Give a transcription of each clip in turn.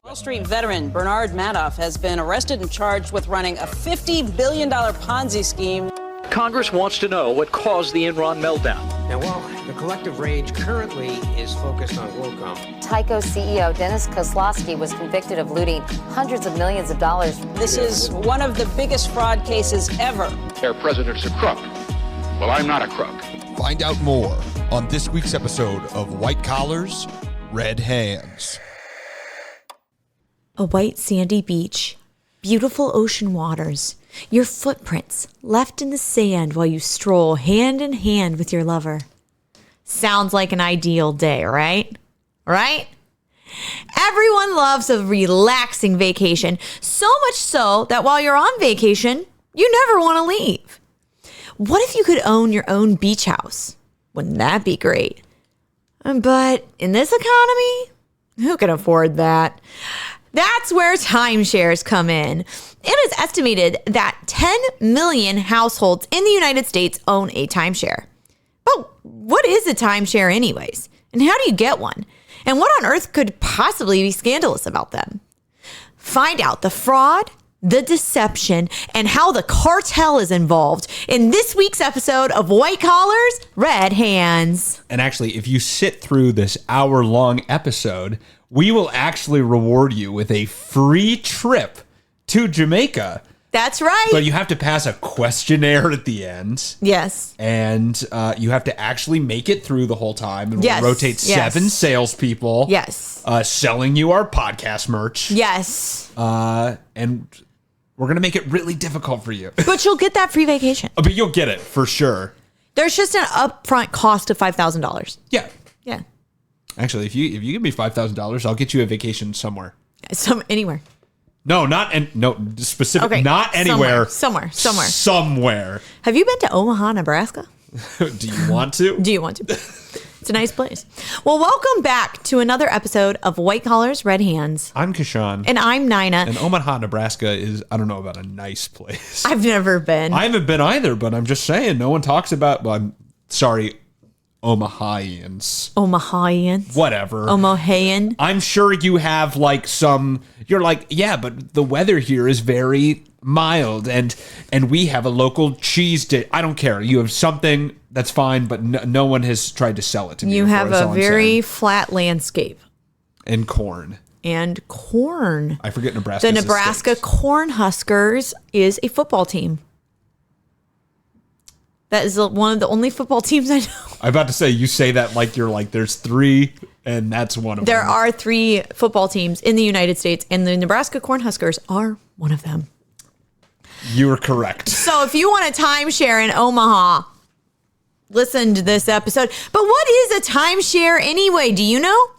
Wall Street veteran Bernard Madoff has been arrested and charged with running a $50 billion Ponzi scheme. Congress wants to know what caused the Enron meltdown. Now, while the collective rage currently is focused on WorldCom, Tyco CEO Dennis Kozlowski was convicted of looting hundreds of millions of dollars. This is one of the biggest fraud cases ever. Their president's a crook. Well, I'm not a crook. Find out more on this week's episode of White Collars, Red Hands. A white sandy beach, beautiful ocean waters, your footprints left in the sand while you stroll hand in hand with your lover. Sounds like an ideal day, right? Right? Everyone loves a relaxing vacation, so much so that while you're on vacation, you never want to leave. What if you could own your own beach house? Wouldn't that be great? But in this economy, who can afford that? That's where timeshares come in. It is estimated that 10 million households in the United States own a timeshare. But what is a timeshare anyways? And how do you get one? And what on earth could possibly be scandalous about them? Find out the fraud, the deception, and how the cartel is involved in this week's episode of White Collars, Red Hands. And actually, if you sit through this hour-long episode, we will actually reward you with a free trip to Jamaica. That's right. But you have to pass a questionnaire at the end. Yes. And you have to actually make it through the whole time. And yes. we'll rotate 7 salespeople. Yes. Selling you our podcast merch. Yes. And we're going to make it really difficult for you. But you'll get that free vacation. But you'll get it for sure. There's just an upfront cost of $5,000. Yeah. Yeah. Actually, if you give me $5,000, I'll get you a vacation somewhere. Anywhere. No, specific. Okay. Not anywhere. Somewhere. Have you been to Omaha, Nebraska? Do you want to? Do you want to? It's a nice place. Well, welcome back to another episode of White Collars, Red Hands. I'm Kashawn. And I'm Nina. And Omaha, Nebraska is, I don't know about a nice place. I've never been. I haven't been either, but I'm just saying, no one talks about, well, I'm sorry, Omahaians. Whatever. Omahayan. I'm sure you have you're like, yeah, but the weather here is very mild and we have a local cheese dish. I don't care. You have something that's fine, but no one has tried to sell it to me. You have a very flat landscape. And corn. I forget Nebraska. The Nebraska Cornhuskers is a football team. That is one of the only football teams I know. I'm about to say, you say that like you're like, there's 3, and that's one of them. There are 3 football teams in the United States, and the Nebraska Cornhuskers are one of them. You are correct. So if you want a timeshare in Omaha, listen to this episode. But what is a timeshare anyway? Do you know?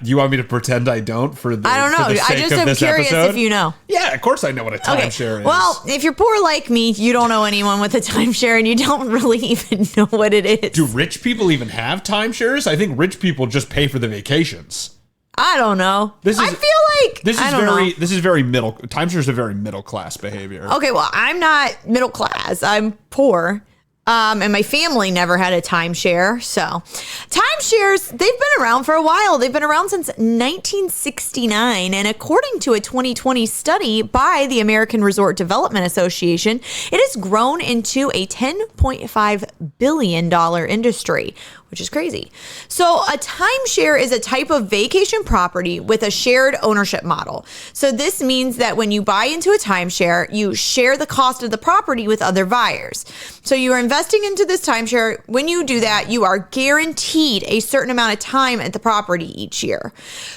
You want me to pretend I don't I don't know. I just am curious if you know. Yeah, of course I know what a timeshare is. Well, if you're poor like me, you don't know anyone with a timeshare and you don't really even know what it is. Do rich people even have timeshares? I think rich people just pay for the vacations. I don't know. This is very middle. Timeshares are very middle class behavior. Okay, well, I'm not middle class. I'm poor. And my family never had a timeshare. So timeshares, they've been around for a while. They've been around since 1969. And according to a 2020 study by the American Resort Development Association, it has grown into a $10.5 billion industry, which is crazy. So a timeshare is a type of vacation property with a shared ownership model. So this means that when you buy into a timeshare, you share the cost of the property with other buyers. So you are investing into this timeshare. When you do that, you are guaranteed a certain amount of time at the property each year.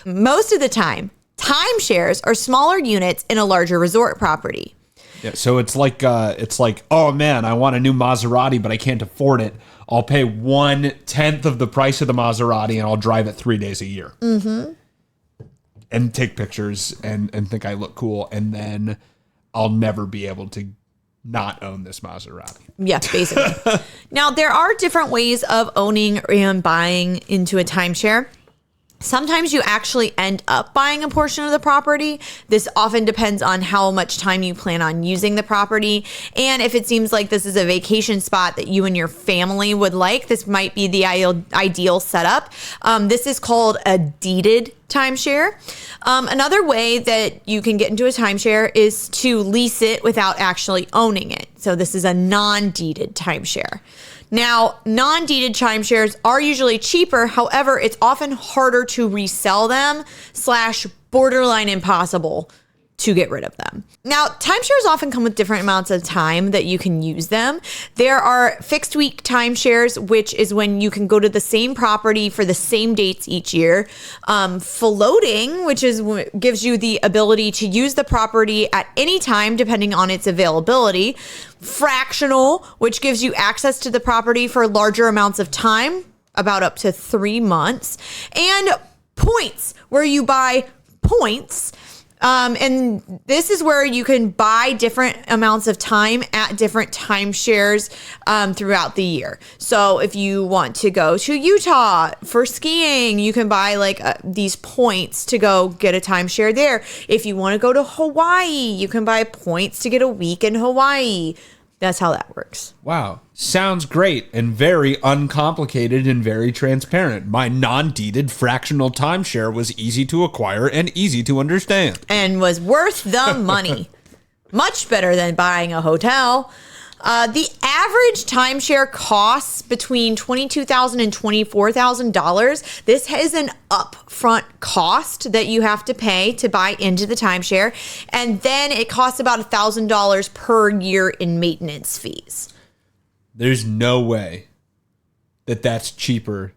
Most of the time, timeshares are smaller units in a larger resort property. Yeah, so it's like, oh man, I want a new Maserati, but I can't afford it. I'll pay 1/10 of the price of the Maserati and I'll drive it 3 days a year. Mm-hmm. And take pictures and think I look cool. And then I'll never be able to not own this Maserati. Yeah, basically. Now, there are different ways of owning and buying into a timeshare. Sometimes you actually end up buying a portion of the property. This often depends on how much time you plan on using the property. And if it seems like this is a vacation spot that you and your family would like, this might be the ideal setup. This is called a deeded timeshare. Another way that you can get into a timeshare is to lease it without actually owning it. So this is a non-deeded timeshare. Now, non-deeded timeshares are usually cheaper. However, it's often harder to resell them / borderline impossible to get rid of them. Now, timeshares often come with different amounts of time that you can use them. There are fixed week timeshares, which is when you can go to the same property for the same dates each year. Floating, which is what gives you the ability to use the property at any time depending on its availability. Fractional, which gives you access to the property for larger amounts of time, about up to 3 months. And points, where you buy points. And this is where you can buy different amounts of time at different timeshares throughout the year. So if you want to go to Utah for skiing, you can buy these points to go get a timeshare there. If you want to go to Hawaii, you can buy points to get a week in Hawaii. That's how that works. Wow. Sounds great and very uncomplicated and very transparent. My non-deeded fractional timeshare was easy to acquire and easy to understand. And was worth the money. Much better than buying a hotel. The average timeshare costs between $22,000 and $24,000. This is an upfront cost that you have to pay to buy into the timeshare. And then it costs about $1,000 per year in maintenance fees. There's no way that that's cheaper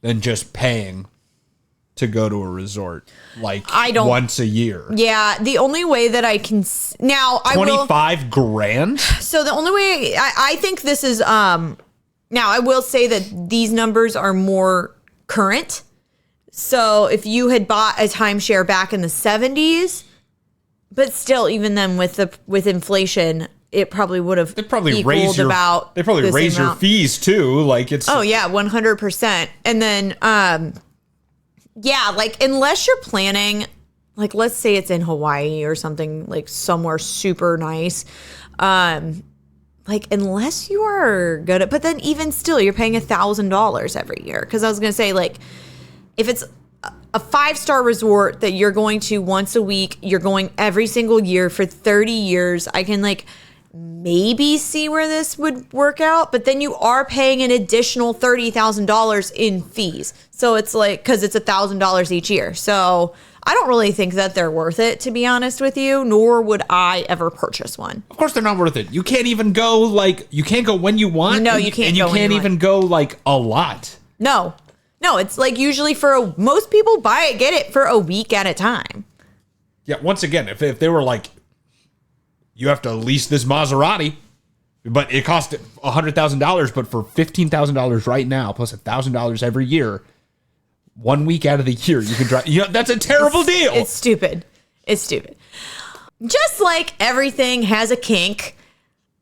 than just paying to go to a resort once a year. Yeah, the only way that I can now I 25 grand. So the only way I think this is now I will say that these numbers are more current. So if you had bought a timeshare back in the 70s, but still even then with inflation, it probably would have raised your fees too. Like it's oh yeah, 100%. And then yeah, unless you're planning, let's say it's in Hawaii or something, somewhere super nice, unless you are good at, but then even still, you're paying $1,000 every year. Because I was gonna say, if it's a 5-star resort that you're going to once a week, you're going every single year for 30 years, I can maybe see where this would work out, but then you are paying an additional $30,000 in fees. So it's because it's $1,000 each year. So I don't really think that they're worth it, to be honest with you, nor would I ever purchase one. Of course they're not worth it. You can't even go you can't go when you want. No, you can't. And you can't even go a lot. No, it's usually most people get it for a week at a time. Yeah. Once again, if they were you have to lease this Maserati, but it cost $100,000, but for $15,000 right now, plus $1,000 every year, 1 week out of the year, you can drive. That's a terrible deal. It's stupid. Just like everything has a kink,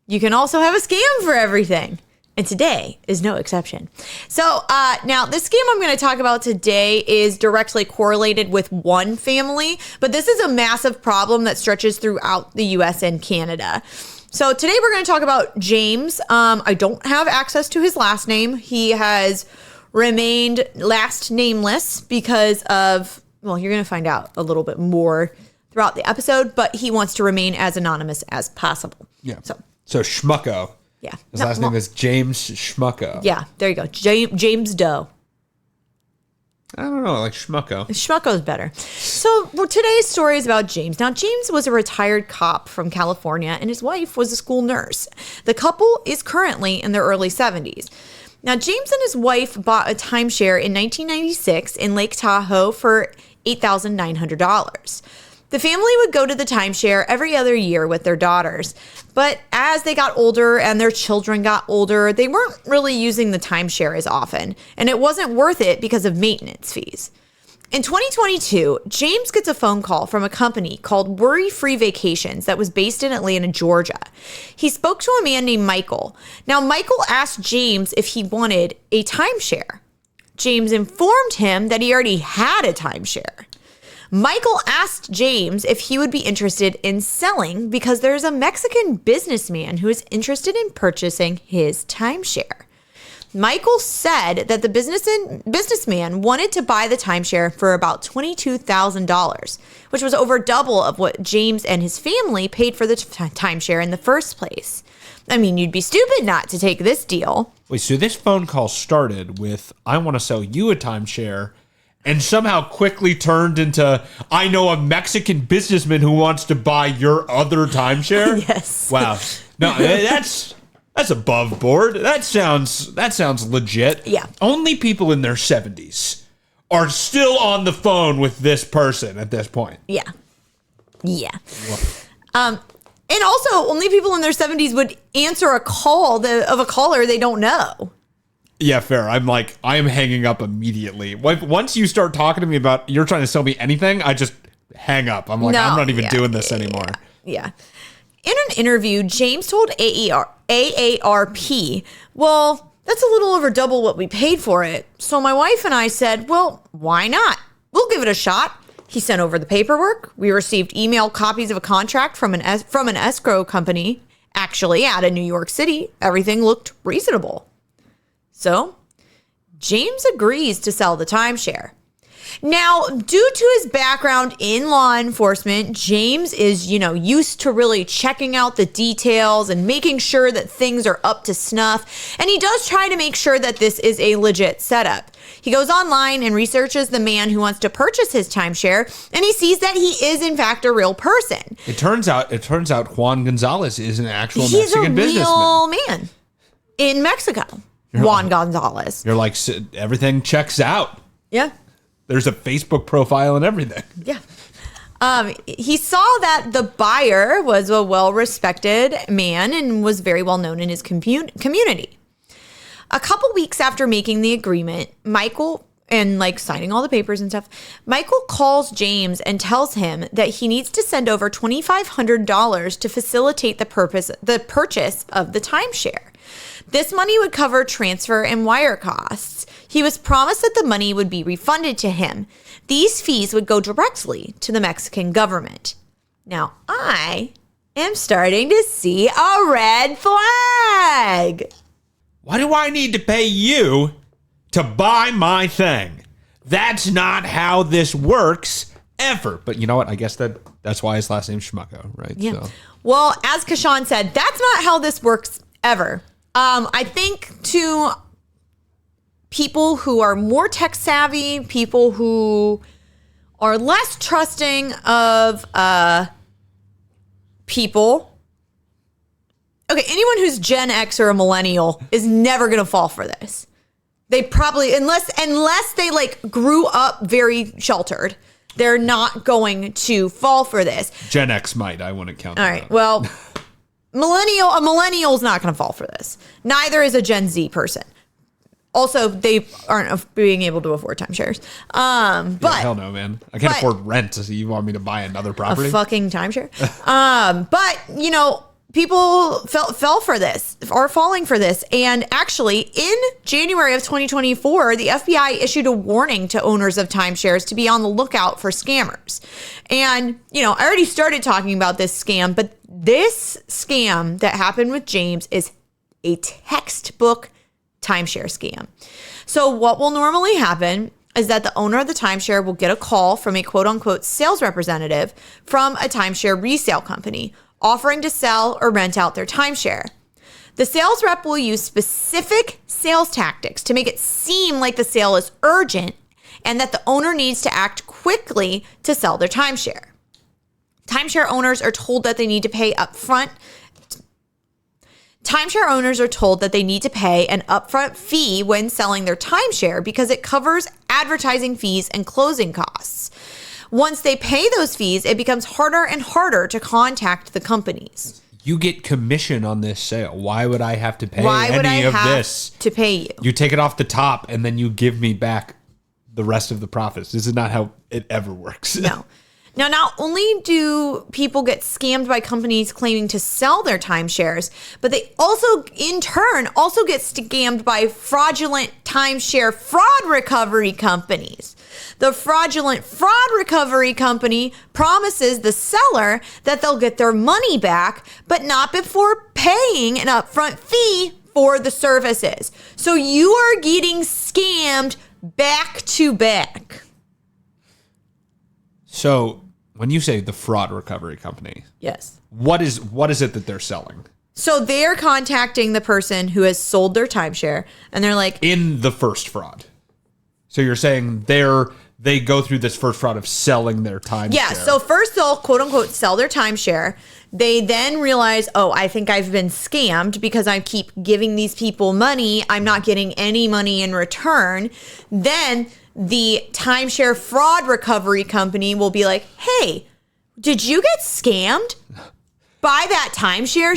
you can also have a scam for everything. And today is no exception. So now the scam I'm going to talk about today is directly correlated with one family, but this is a massive problem that stretches throughout the US and Canada. So today we're going to talk about James. I don't have access to his last name. He has remained last nameless because of, well, you're going to find out a little bit more throughout the episode, but he wants to remain as anonymous as possible. Yeah. So Schmucko. Yeah. His last name is James Schmucko. Yeah, there you go. James Doe. I don't know, Schmucko. Schmucko's better. So today's story is about James. Now, James was a retired cop from California, and his wife was a school nurse. The couple is currently in their early 70s. Now, James and his wife bought a timeshare in 1996 in Lake Tahoe for $8,900. The family would go to the timeshare every other year with their daughters. But as they got older and their children got older, they weren't really using the timeshare as often. And it wasn't worth it because of maintenance fees. In 2022, James gets a phone call from a company called Worry Free Vacations that was based in Atlanta, Georgia. He spoke to a man named Michael. Now, Michael asked James if he wanted a timeshare. James informed him that he already had a timeshare. Michael asked James if he would be interested in selling because there's a Mexican businessman who is interested in purchasing his timeshare. Michael said that the businessman wanted to buy the timeshare for about $22,000, which was over double of what James and his family paid for the timeshare in the first place. I mean, you'd be stupid not to take this deal. Wait, so this phone call started with, I want to sell you a timeshare, and somehow quickly turned into, I know a Mexican businessman who wants to buy your other timeshare? Yes. Wow. No, that's above board. That sounds legit. Yeah. Only people in their 70s are still on the phone with this person at this point. Yeah. And also, only people in their 70s would answer a call of a caller they don't know. Yeah, fair. I am hanging up immediately. Once you start talking to me about you're trying to sell me anything, I just hang up. I'm like, I'm not even doing this anymore. Yeah. In an interview, James told AARP, well, that's a little over double what we paid for it. So my wife and I said, well, why not? We'll give it a shot. He sent over the paperwork. We received email copies of a contract from an escrow company, actually out of New York City. Everything looked reasonable. So James agrees to sell the timeshare. Now, due to his background in law enforcement, James is, used to really checking out the details and making sure that things are up to snuff. And he does try to make sure that this is a legit setup. He goes online and researches the man who wants to purchase his timeshare, and he sees that he is, in fact, a real person. It turns out Juan Gonzalez is an actual Mexican businessman. He's a real man in Mexico. Juan Gonzalez. You're like, everything checks out. Yeah. There's a Facebook profile and everything. Yeah. He saw that the buyer was a well-respected man and was very well known in his community. A couple weeks after making the agreement, Michael, and signing all the papers and stuff, Michael calls James and tells him that he needs to send over $2,500 to facilitate the purchase of the timeshare. This money would cover transfer and wire costs. He was promised that the money would be refunded to him. These fees would go directly to the Mexican government. Now, I am starting to see a red flag. Why do I need to pay you to buy my thing? That's not how this works ever. But you know what? I guess that's why his last name's Schmucko, right? Yeah. So. Well, as Kashan said, that's not how this works ever. I think to people who are more tech savvy, people who are less trusting of people. Okay, anyone who's Gen X or a millennial is never going to fall for this. They probably, unless they grew up very sheltered, they're not going to fall for this. Gen X might. I wouldn't count. All right. Well, a millennial's not going to fall for this. Neither is a Gen Z person. Also, they aren't being able to afford timeshares. But hell no, man. I can't afford rent. So you want me to buy another property? A fucking timeshare. But people fell for this, are falling for this. And actually, in January of 2024, the FBI issued a warning to owners of timeshares to be on the lookout for scammers. And, I already started talking about this scam, but this scam that happened with James is a textbook timeshare scam. So what will normally happen is that the owner of the timeshare will get a call from a quote unquote sales representative from a timeshare resale company offering to sell or rent out their timeshare. The sales rep will use specific sales tactics to make it seem like the sale is urgent and that the owner needs to act quickly to sell their timeshare. Timeshare owners are told that they need to pay upfront. Timeshare owners are told that they need to pay an upfront fee when selling their timeshare because it covers advertising fees and closing costs. Once they pay those fees, it becomes harder and harder to contact the companies. You get commission on this sale. Why would I have to pay this? To pay you? You take it off the top and then you give me back the rest of the profits. This is not how it ever works. No. Now, not only do people get scammed by companies claiming to sell their timeshares, but they also, in turn, get scammed by fraudulent timeshare fraud recovery companies. The fraudulent fraud recovery company promises the seller that they'll get their money back, but not before paying an upfront fee for the services. So you are getting scammed back to back. So when you say the fraud recovery company, Yes. what is it that they're selling? So they're contacting the person who has sold their timeshare, and they're like, In the first fraud. So you're saying they go through this first fraud of selling their timeshare. yeah, so first they'll quote unquote sell their timeshare. They then realize, oh, I think I've been scammed because I keep giving these people money. I'm not getting any money in return. Then the timeshare fraud recovery company will be like, hey, did you get scammed by that timeshare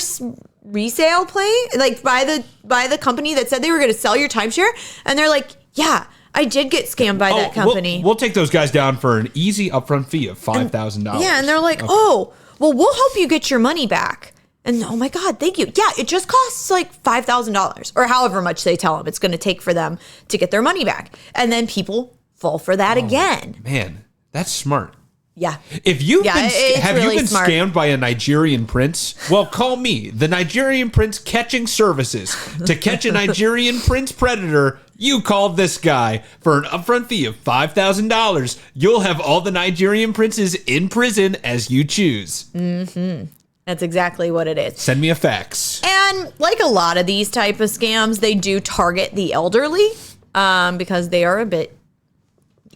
resale play? Like by the company that said they were going to sell your timeshare? And they're like, yeah, I did get scammed by that company. We'll take those guys down for an easy upfront fee of $5,000. Yeah, and they're like, oh, well, we'll help you get your money back. And oh my God, thank you. Yeah, it just costs like $5,000 or however much they tell them it's going to take for them to get their money back. And then people fall for that again. Man, that's smart. Yeah. If you've have really you been smart. scammed by a Nigerian prince? Well, call me, the Nigerian Prince Catching Services. To catch a Nigerian prince predator, you call this guy for an upfront fee of $5,000. You'll have all the Nigerian princes in prison as you choose. Mm-hmm. That's exactly what it is. Send me a fax. And like a lot of these type of scams, they do target the elderly because they are a bit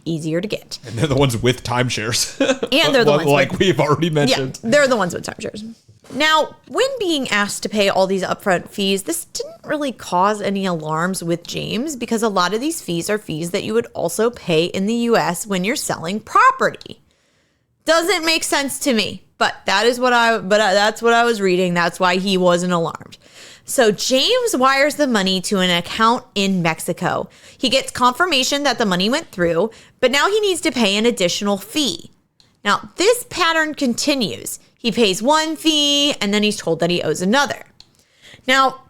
easier to get. And they're the ones with timeshares. And they're the ones like we've already mentioned. Yeah, they're the ones with timeshares. Now, when being asked to pay all these upfront fees, this didn't really cause any alarms with James because a lot of these fees are fees that you would also pay in the US when you're selling property. Doesn't make sense to me, but that's what I was reading. That's why he wasn't alarmed. So James wires the money to an account in Mexico. He gets confirmation that the money went through, but now he needs to pay an additional fee. Now, this pattern continues. He pays one fee, and then he's told that he owes another. Now,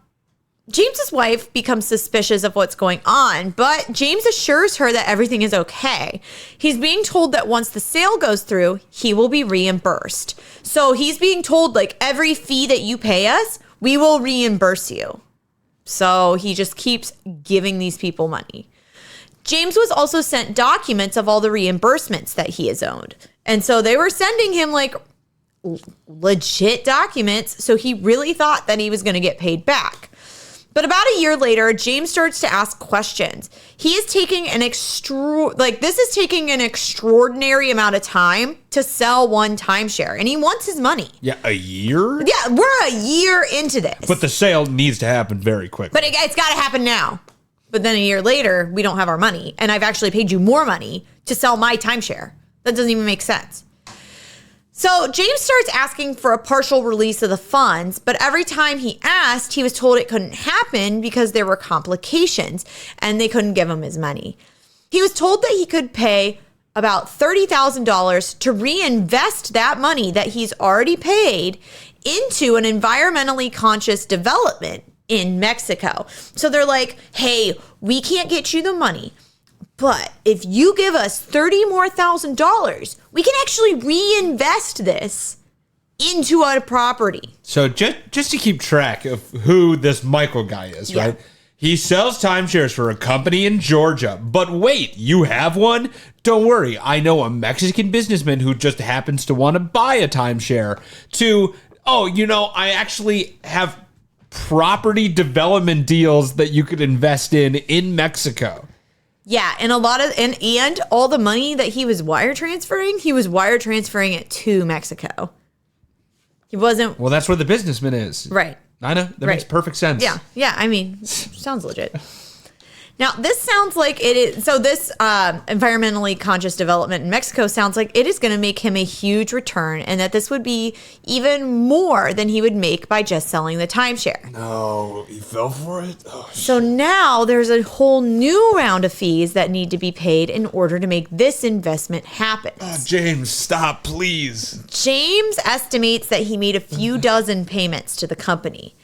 James's wife becomes suspicious of what's going on, but James assures her that everything is okay. He's being told that once the sale goes through, he will be reimbursed. So he's being told, like, every fee that you pay us, we will reimburse you. So he just keeps giving these people money. James was also sent documents of all the reimbursements that he has owed. And so they were sending him like legit documents. So he really thought that he was going to get paid back. But about a year later, James starts to ask questions. He is taking this is taking an extraordinary amount of time to sell one timeshare, and he wants his money. Yeah, a year? Yeah, we're a year into this. But the sale needs to happen very quickly. But it's got to happen now. But then a year later, we don't have our money, and I've actually paid you more money to sell my timeshare. That doesn't even make sense. So James starts asking for a partial release of the funds, but every time he asked, he was told it couldn't happen because there were complications and they couldn't give him his money. He was told that he could pay about $30,000 to reinvest that money that he's already paid into an environmentally conscious development in Mexico. So they're like, hey, we can't get you the money, but if you give us $30,000 more, we can actually reinvest this into a property. So just to keep track of who this Michael guy is, Yeah. right? He sells timeshares for a company in Georgia. But wait, you have one? Don't worry. I know a Mexican businessman who just happens to want to buy a timeshare. I actually have property development deals that you could invest in Mexico. Yeah, and and all the money that he was wire transferring it to Mexico. He wasn't. Well, that's where the businessman is. Right. I know. That makes perfect sense. Yeah. I mean, sounds legit. Now, this sounds like it is. So this environmentally conscious development in Mexico sounds like it is going to make him a huge return, and that this would be even more than he would make by just selling the timeshare. No, he fell for it? Oh, so now there's a whole new round of fees that need to be paid in order to make this investment happen. Oh, James, stop, please. James estimates that he made a few dozen payments to the company.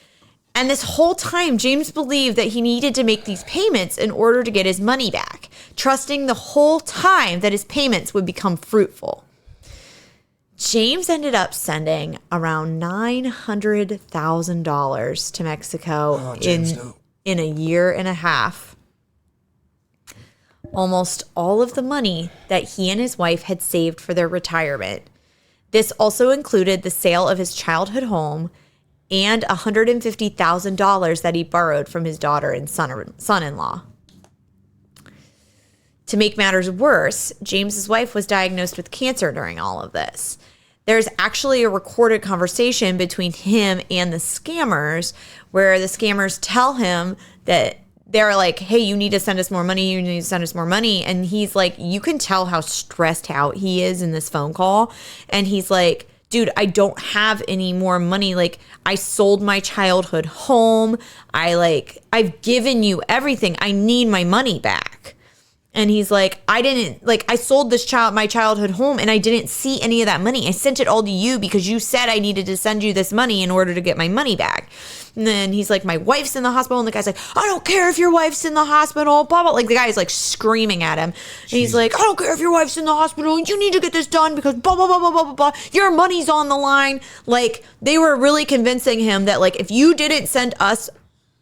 And this whole time, James believed that he needed to make these payments in order to get his money back, trusting the whole time that his payments would become fruitful. James ended up sending around $900,000 to Mexico in a year and a half almost all of the money that he and his wife had saved for their retirement. This also included the sale of his childhood home and $150,000 that he borrowed from his daughter and son-in-law. To make matters worse, James's wife was diagnosed with cancer during all of this. There's actually a recorded conversation between him and the scammers where the scammers tell him that they're like, hey, you need to send us more money. You need to send us more money. And he's like, you can tell how stressed out he is in this phone call. And he's like, dude, I don't have any more money. Like, I sold my childhood home. I've given you everything. I need my money back. And he's like, I sold my childhood home and I didn't see any of that money. I sent it all to you because you said I needed to send you this money in order to get my money back. And then he's like, my wife's in the hospital. And the guy's like, I don't care if your wife's in the hospital, blah, blah. Like, the guy is like screaming at him. And he's like, I don't care if your wife's in the hospital. You need to get this done because blah, blah, blah, blah, blah, blah, blah. Your money's on the line. Like, they were really convincing him that, like, if you didn't send us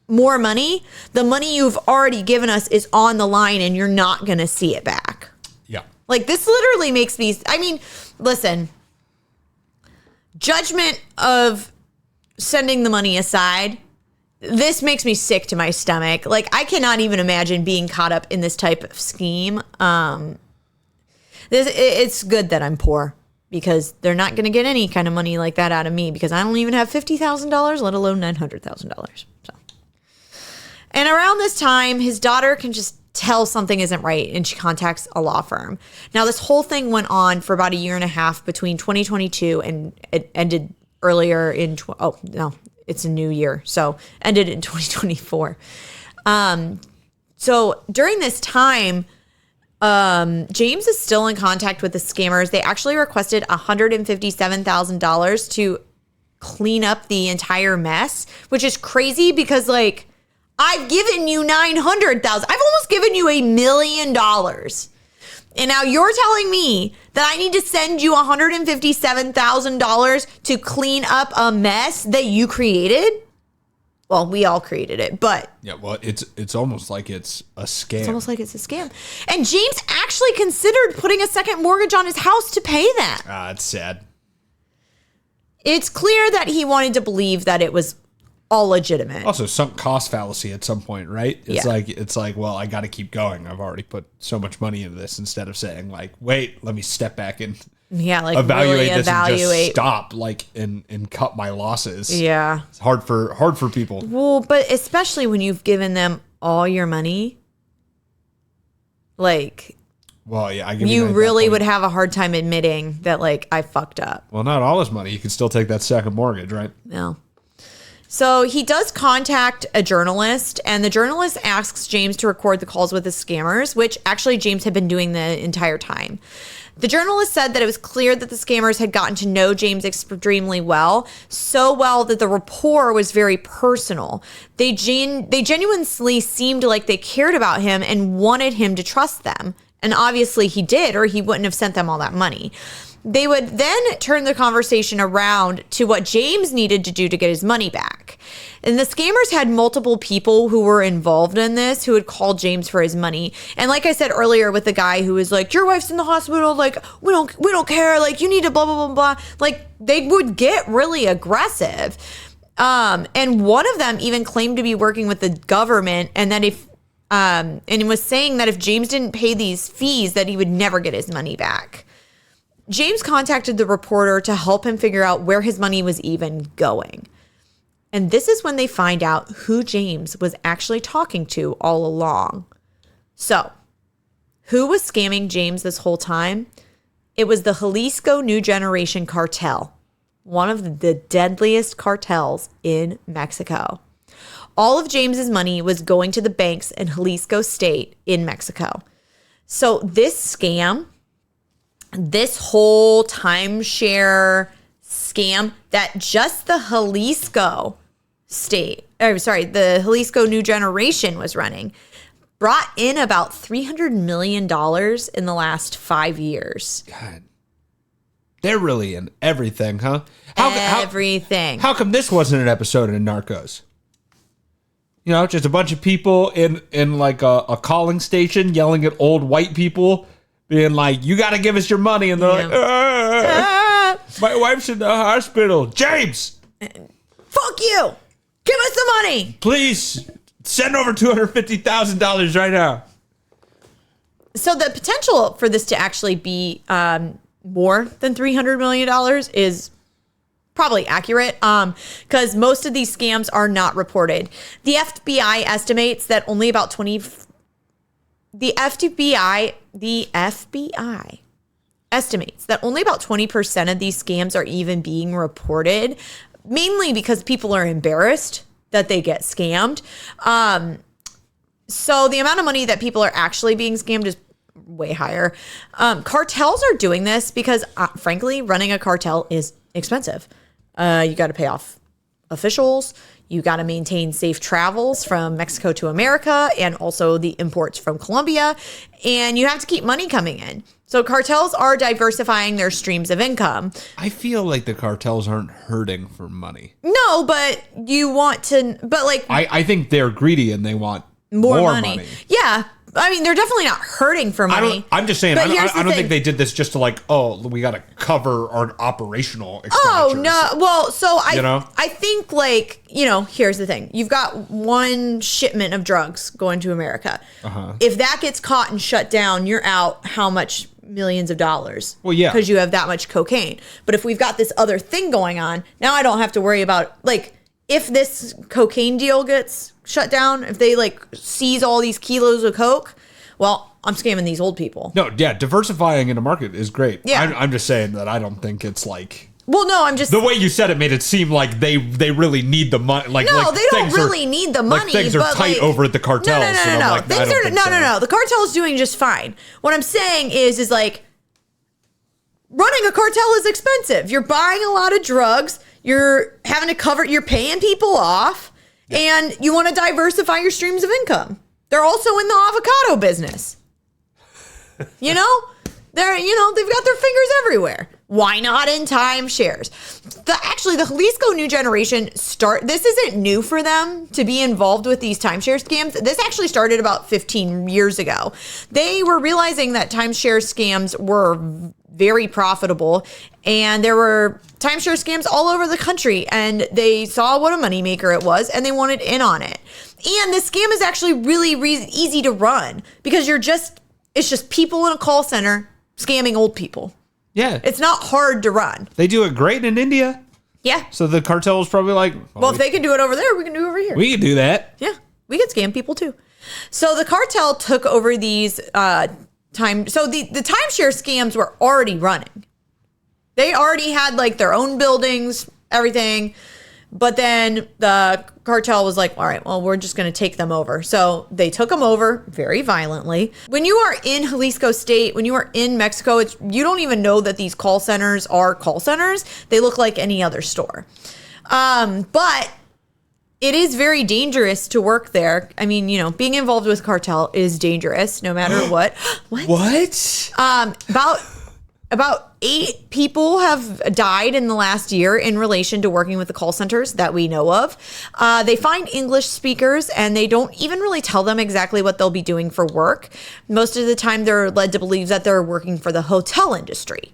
more money, the money you've already given us is on the line and you're not going to see it back. Yeah. Like, this literally makes me, I mean, listen, judgment of sending the money aside, this makes me sick to my stomach. Like, I cannot even imagine being caught up in this type of scheme. It's good that I'm poor because they're not going to get any kind of money like that out of me because I don't even have $50,000, let alone $900,000. So. And around this time, his daughter can just tell something isn't right, and she contacts a law firm. Now, this whole thing went on for about a year and a half between 2022 and it ended earlier in, it's a new year, so ended in 2024. So during this time, James is still in contact with the scammers. They actually requested $157,000 to clean up the entire mess, which is crazy because, like, I've given you $900,000. I've almost given you $1 million. And now you're telling me that I need to send you $157,000 to clean up a mess that you created? Well, we all created it, but Yeah, well, it's almost like it's a scam. it's almost like it's a scam. And James actually considered putting a second mortgage on his house to pay that. It's sad. It's clear that he wanted to believe that it was all legitimate. Also, sunk cost fallacy at some point, right? It's like, well, I got to keep going. I've already put so much money into this instead of saying, like, wait, let me step back and evaluate this and just stop, like, and cut my losses. Yeah. It's hard for people. Well, but especially when you've given them all your money, like, Well, yeah, you really would have a hard time admitting that, like, I fucked up. Well, not all his money. You can still take that second mortgage, right? No. So he does contact a journalist, and the journalist asks James to record the calls with the scammers, which actually James had been doing the entire time. The journalist said that it was clear that the scammers had gotten to know James extremely well, so well that the rapport was very personal. They genuinely seemed like they cared about him and wanted him to trust them. And obviously he did, or he wouldn't have sent them all that money. They would then turn the conversation around to what James needed to do to get his money back. And the scammers had multiple people who were involved in this who would call James for his money. And like I said earlier with the guy who was like, your wife's in the hospital, like, we don't care, like, you need to blah, blah, blah, blah. Like, they would get really aggressive. And one of them even claimed to be working with the government and that and was saying that if James didn't pay these fees, that he would never get his money back. James contacted the reporter to help him figure out where his money was even going. And this is when they find out who James was actually talking to all along. So, who was scamming James this whole time? It was the Jalisco New Generation Cartel, one of the deadliest cartels in Mexico. All of James's money was going to the banks in Jalisco State in Mexico. So this scam, this whole timeshare scam that just the Jalisco New Generation was running, brought in about $300 million in the last 5 years. God. They're really in everything, huh? Everything. How come this wasn't an episode in Narcos? You know, just a bunch of people in like a calling station yelling at old white people, being like, "You got to give us your money," and they're like, "My wife's in the hospital." James, Fuck you! Give us the money. please send over $250,000 right now. So the potential for this to actually be more than $300 million is probably accurate, because most of these scams are not reported. The FBI estimates that only about the FBI estimates that only about 20% of these scams are even being reported, mainly because people are embarrassed that they get scammed. So the amount of money that people are actually being scammed is way higher. Cartels are doing this because, frankly, running a cartel is expensive. You got to pay off officials. You got to maintain safe travels from Mexico to America and also the imports from Colombia. And you have to keep money coming in. So cartels are diversifying their streams of income. I feel like the cartels aren't hurting for money. No, but you want to, but like, I think they're greedy and they want more money. Yeah. I mean, they're definitely not hurting for money. I'm just saying, But I here's the don't thing. think they did this just to like, oh, we got to cover our operational expenditures. Oh, no. Well, so I think like, here's the thing. You've got one shipment of drugs going to America. If that gets caught and shut down, you're out how much? Millions of dollars. Well, yeah. Because you have that much cocaine. But if we've got this other thing going on, now I don't have to worry about, like, if this cocaine deal gets shut down, if they, like, seize all these kilos of coke, well, I'm scamming these old people. No, yeah, diversifying in the market is great. Yeah. I'm just saying that I don't think it's like... Well, no, I'm just... The way you said it made it seem like they really need the money. Like, No, like they don't really need the money. Like things are but tight like, over at the cartels. No. And I'm like, Things I don't are think no. so. The cartel is doing just fine. What I'm saying is like, running a cartel is expensive. You're buying a lot of drugs. You're having to cover. You're paying people off, and you want to diversify your streams of income. They're also in the avocado business. They've got their fingers everywhere. Why not in timeshares? The Jalisco new generation this isn't new for them to be involved with these timeshare scams. This actually started about 15 years ago. They were realizing that timeshare scams were very profitable, and there were timeshare scams all over the country, and they saw what a moneymaker it was, and they wanted in on it. And this scam is actually really easy to run because it's just people in a call center scamming old people. Yeah. It's not hard to run. They do it great in India. Yeah. So the cartel is probably like... Well, if they can do it over there, we can do it over here. We can do that. Yeah. We can scam people too. So the cartel took over these So the timeshare scams were already running. They already had like their own buildings, everything. But then the cartel was like, all right, well, we're just going to take them over. So they took them over very violently. When you are in Jalisco State, when you are in Mexico, you don't even know that these call centers are call centers. They look like any other store. But it is very dangerous to work there. I mean, being involved with cartel is dangerous no matter what. What? About 8 people have died in the last year in relation to working with the call centers that we know of. They find English speakers and they don't even really tell them exactly what they'll be doing for work. Most of the time they're led to believe that they're working for the hotel industry.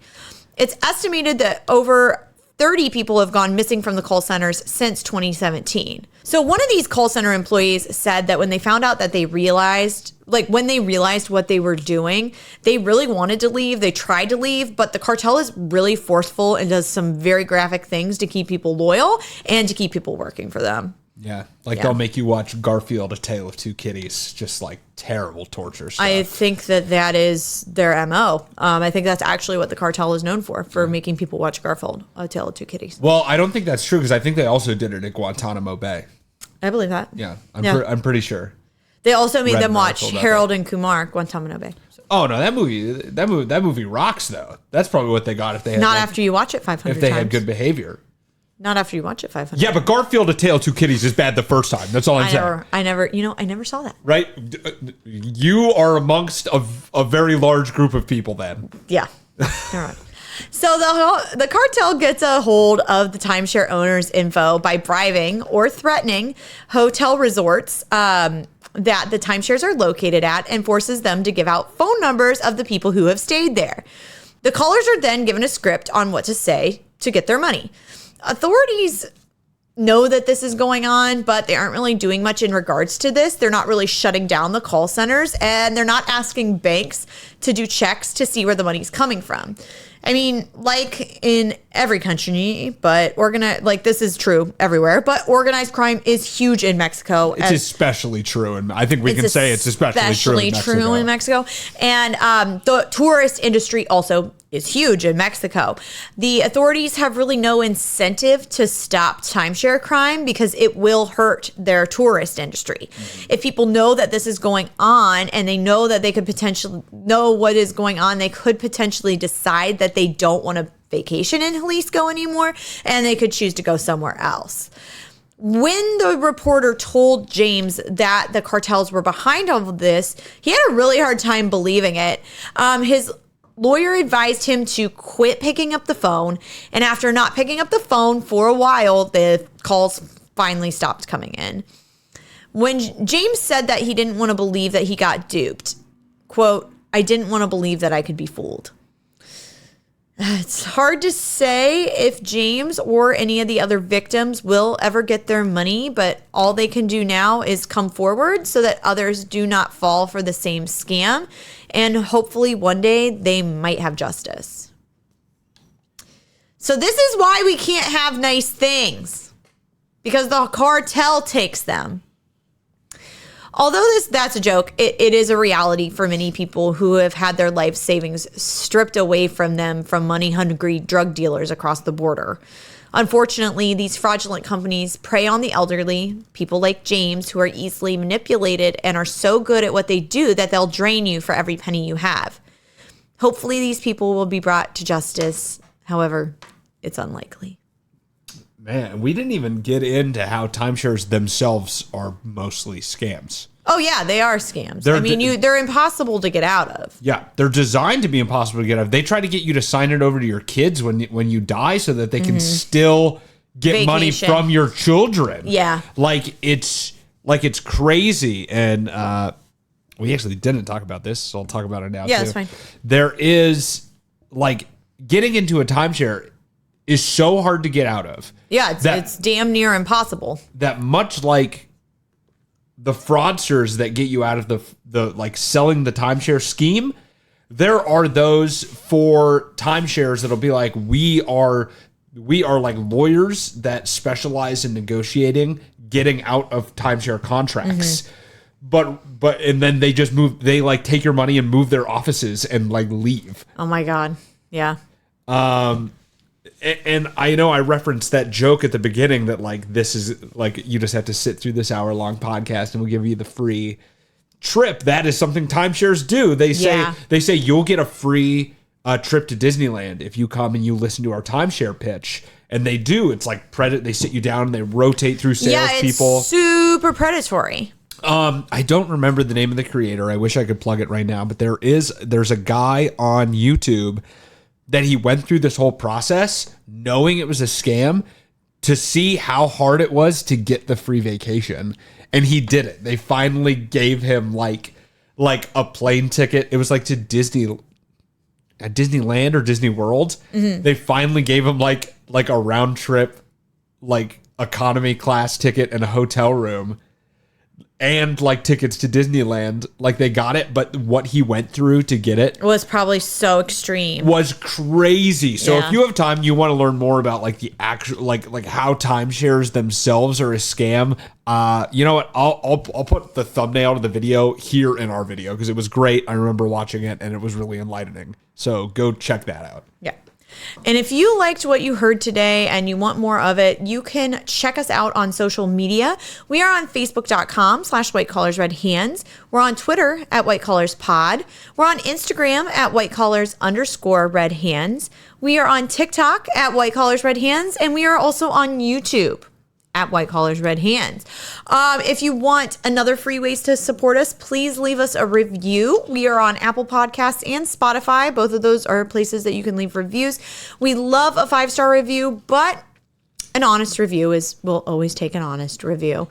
It's estimated that over 30 people have gone missing from the call centers since 2017. So one of these call center employees said that when they found out that when they realized what they were doing, they really wanted to leave. They tried to leave, but the cartel is really forceful and does some very graphic things to keep people loyal and to keep people working for them. Yeah. They'll make you watch Garfield, A Tale of Two Kitties. Just like terrible torture stuff. I think that is their MO. I think that's actually what the cartel is known for making people watch Garfield, A Tale of Two Kitties. Well, I don't think that's true because I think they also did it at Guantanamo Bay. I believe that. Yeah. I'm pretty sure. They also made Read them an watch article about Harold and Kumar, Guantanamo Bay. So. Oh no, that movie rocks though. That's probably what they got if they had Not after you watch it 500 times. if they had good behavior. Not after you watch it 500. Yeah, but Garfield, A Tale of Two Kitties is bad the first time. That's all I'm saying. I never saw that. Right? You are amongst a very large group of people then. Yeah. All right. So the cartel gets a hold of the timeshare owners' info by bribing or threatening hotel resorts that the timeshares are located at and forces them to give out phone numbers of the people who have stayed there. The callers are then given a script on what to say to get their money. Authorities know that this is going on, but they aren't really doing much in regards to this. They're not really shutting down the call centers, and they're not asking banks to do checks to see where the money's coming from. I mean, like in every country, but this is true everywhere, but organized crime is huge in Mexico. It's especially true, and I think we can say it's especially true in Mexico. And the tourist industry also is huge in Mexico. The authorities have really no incentive to stop timeshare crime because it will hurt their tourist industry. If people know that this is going on and they know that they could potentially know what is going on, they could potentially decide that they don't want to vacation in Jalisco anymore and they could choose to go somewhere else. When the reporter told James that the cartels were behind all of this, he had a really hard time believing it. His lawyer advised him to quit picking up the phone, and after not picking up the phone for a while, the calls finally stopped coming in. When James said that he didn't want to believe that he got duped, quote, "I didn't want to believe that I could be fooled." It's hard to say if James or any of the other victims will ever get their money, but all they can do now is come forward so that others do not fall for the same scam. And hopefully one day they might have justice. So this is why we can't have nice things, because the cartel takes them. Although that's a joke, it is a reality for many people who have had their life savings stripped away from them from money-hungry drug dealers across the border. Unfortunately, these fraudulent companies prey on the elderly, people like James, who are easily manipulated and are so good at what they do that they'll drain you for every penny you have. Hopefully, these people will be brought to justice. However, it's unlikely. Man, we didn't even get into how timeshares themselves are mostly scams. Oh, yeah, they are scams. They're impossible to get out of. Yeah, they're designed to be impossible to get out of. They try to get you to sign it over to your kids when you die so that they can still get money from your children. Yeah. It's crazy. And we actually didn't talk about this, so I'll talk about it now, Yeah, too. that's fine. There is, getting into a timeshare is so hard to get out of. Yeah, it's damn near impossible. That much like the fraudsters that get you out of the selling the timeshare scheme, there are those for timeshares that'll be like, we are like lawyers that specialize in negotiating getting out of timeshare contracts. But and then they just take your money and move their offices and leave. Oh my God. Yeah. And I know I referenced that joke at the beginning that this is you just have to sit through this hour-long podcast and we'll give you the free trip. That is something timeshares do. They say you'll get a free trip to Disneyland if you come and you listen to our timeshare pitch. And they do. It's they sit you down and they rotate through salespeople. Yeah, it's super predatory. I don't remember the name of the creator. I wish I could plug it right now, but there's a guy on YouTube that he went through this whole process knowing it was a scam to see how hard it was to get the free vacation. And he did it. They finally gave him like a plane ticket. It was to Disneyland or Disney World. They finally gave him like a round trip, economy class ticket and a hotel room. And tickets to Disneyland, they got it, but what he went through to get it was probably so extreme. Was crazy. So if you have time, you want to learn more about the actual how timeshares themselves are a scam. You know what? I'll put the thumbnail to the video here in our video because it was great. I remember watching it and it was really enlightening. So go check that out. Yeah. And if you liked what you heard today and you want more of it, you can check us out on social media. We are on Facebook.com/WhiteCollarsRedHands. We're on Twitter at WhiteCollarsPod. We're on Instagram at WhiteCollars_RedHands. We are on TikTok at WhiteCollarsRedHands. And we are also on YouTube at White Collars Red Hands. If you want another free ways to support us, please leave us a review. We are on Apple Podcasts and Spotify. Both of those are places that you can leave reviews. We love a 5-star review, but an honest review we'll always take an honest review.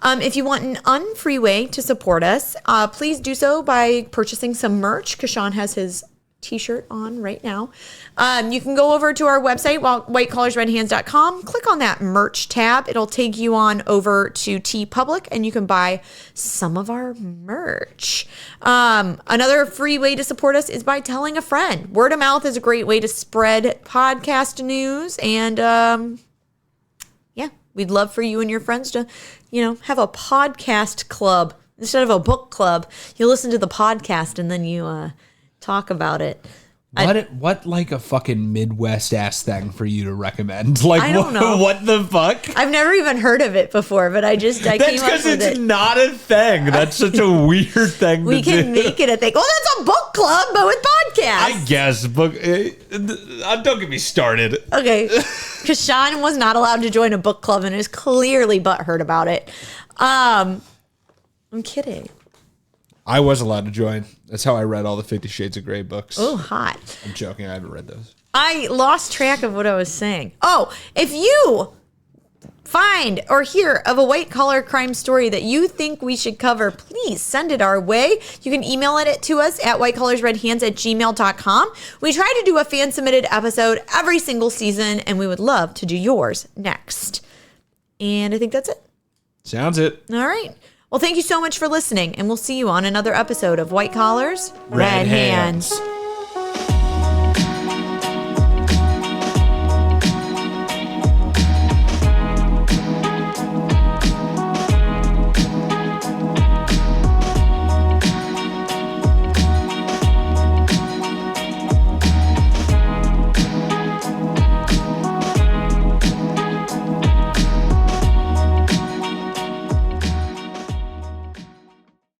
If you want an unfree way to support us, please do so by purchasing some merch. Kashawn has his t-shirt on right now. You can go over to our website, whitecollarsredhands.com, click on that merch tab. It'll take you on over to TeePublic, and you can buy some of our merch. Another free way to support us is by telling a friend. Word of mouth is a great way to spread podcast news, and we'd love for you and your friends to, have a podcast club instead of a book club. You listen to the podcast and then you talk about it. What like a fucking Midwest ass thing for you to recommend? Like, I don't know. What the fuck? I've never even heard of it before, but I That's came up with because it's it. not a thing. That's such a weird thing We to can do. make it a thing. Oh, that's a book club, but with podcasts. I guess, but don't get me started. Okay. Kashawn was not allowed to join a book club and is clearly butthurt about it. I'm kidding. I was allowed to join. That's how I read all the 50 Shades of Grey books. Oh, hot. I'm joking. I haven't read those. I lost track of what I was saying. Oh, if you find or hear of a white collar crime story that you think we should cover, please send it our way. You can email it to us at whitecollarsredhands@gmail.com. We try to do a fan submitted episode every single season, and we would love to do yours next. And I think that's it. Sounds it. All right. Well, thank you so much for listening, and we'll see you on another episode of White Collars, Red Hands.